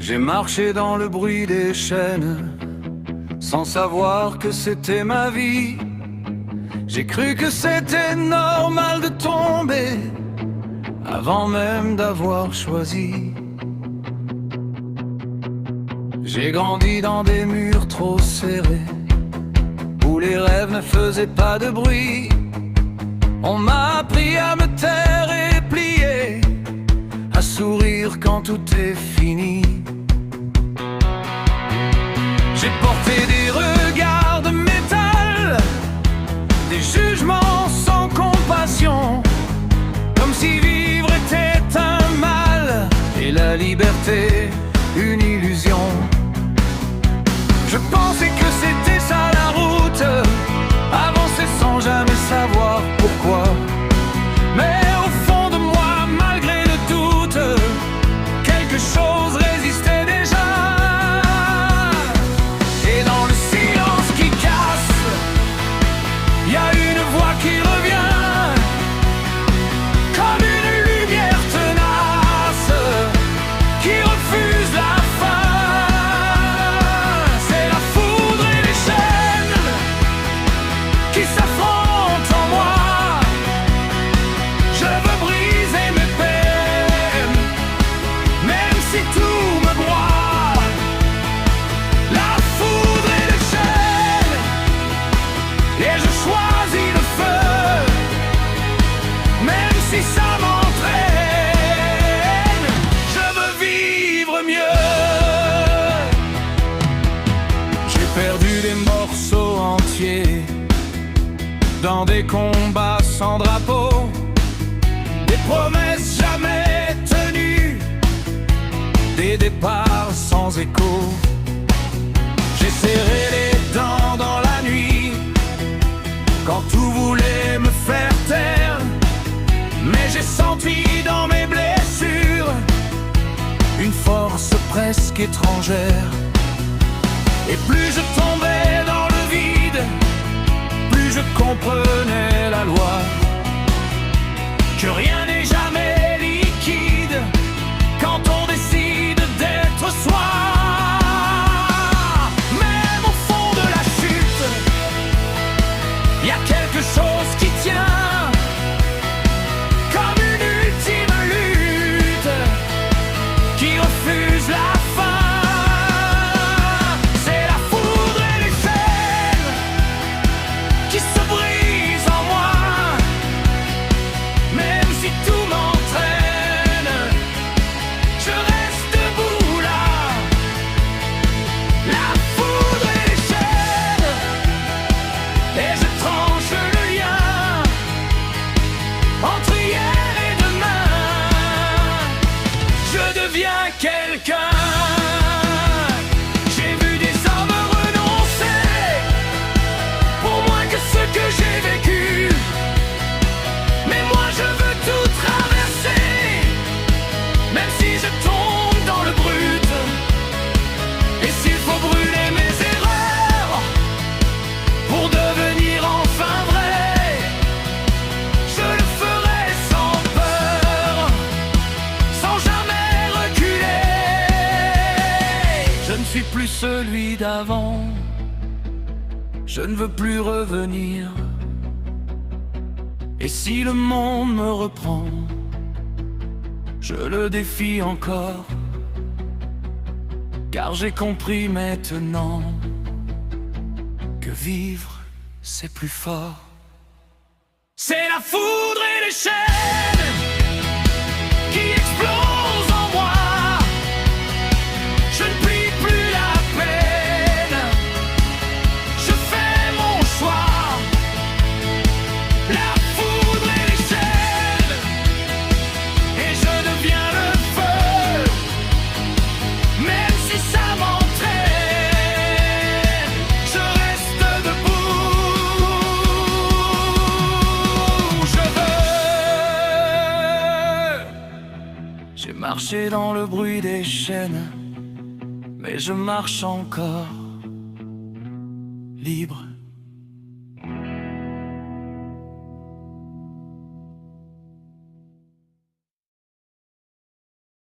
J'ai marché dans le bruit des chaînes, sans savoir que c'était ma vie. J'ai cru que c'était normal de tomber, avant même d'avoir choisi. J'ai grandi dans des murs trop serrés, où les rêves ne faisaient pas de bruit. On m'a appris à me taire et plier, à sourire quand tout est fini. J'ai porté des regards de métal, des jugements sans compassion, comme si vivre était un mal et la liberté une illusion. Je pensais que c'était ça la route, avancer sans jamais savoir pourquoi. Mais au fond de moi, malgré le doute, quelque chose résistait déjà. Et dans le silence qui casse, il y a une voix qui revient, comme une lumière tenace qui refuse la fin. C'est la foudre et les chaînes qui s'affrontent en moi. Je veux briser mes peines, même si tout me broie. La foudre et les chaînes, et je choisis le feu, même si ça m'entraîne. Je veux vivre mieux. J'ai perdu des morceaux entiers dans des combats sans drapeau, des promesses jamais tenues, des départs sans écho. J'ai serré les dents dans la nuit, quand tout voulait me faire taire. Mais j'ai senti dans mes blessures une force presque étrangère. Et plus je tombais dans le vide, plus je comprenais la loi, que rien n'est jamais liquide quand on décide d'être soi. Même au fond de la chute, il y a quelque chose qui tient, comme une ultime lutte qui refuse la fin. C'est la foudre et les chaînes qui se brisent en moi, même si tout m'entraîne, je reste debout là. La foudre et les chaînes, et je tranche le lien entre hier et demain. Je deviens quelqu'un. J'ai vu des hommes renoncer pour moins que ce que j'ai vécu. Mais moi je veux tout traverser, même si je tombe dans le brut. Et s'il faut brûler mes erreurs pour devenir enfin vrai, je le ferai sans peur, sans jamais reculer. Je ne suis plus celui d'avant, je ne veux plus revenir. Et si le monde me reprend, je le défie encore, car j'ai compris maintenant que vivre c'est plus fort. C'est la foudre et les chaînes qui explosent en moi. Je ne plie plus la peine, je fais mon choix. La foudre et les chaînes, et je deviens le feu, même si ça m'entraîne, je reste debout. J'ai marché dans le bruit des chaînes, mais je marche encore libre.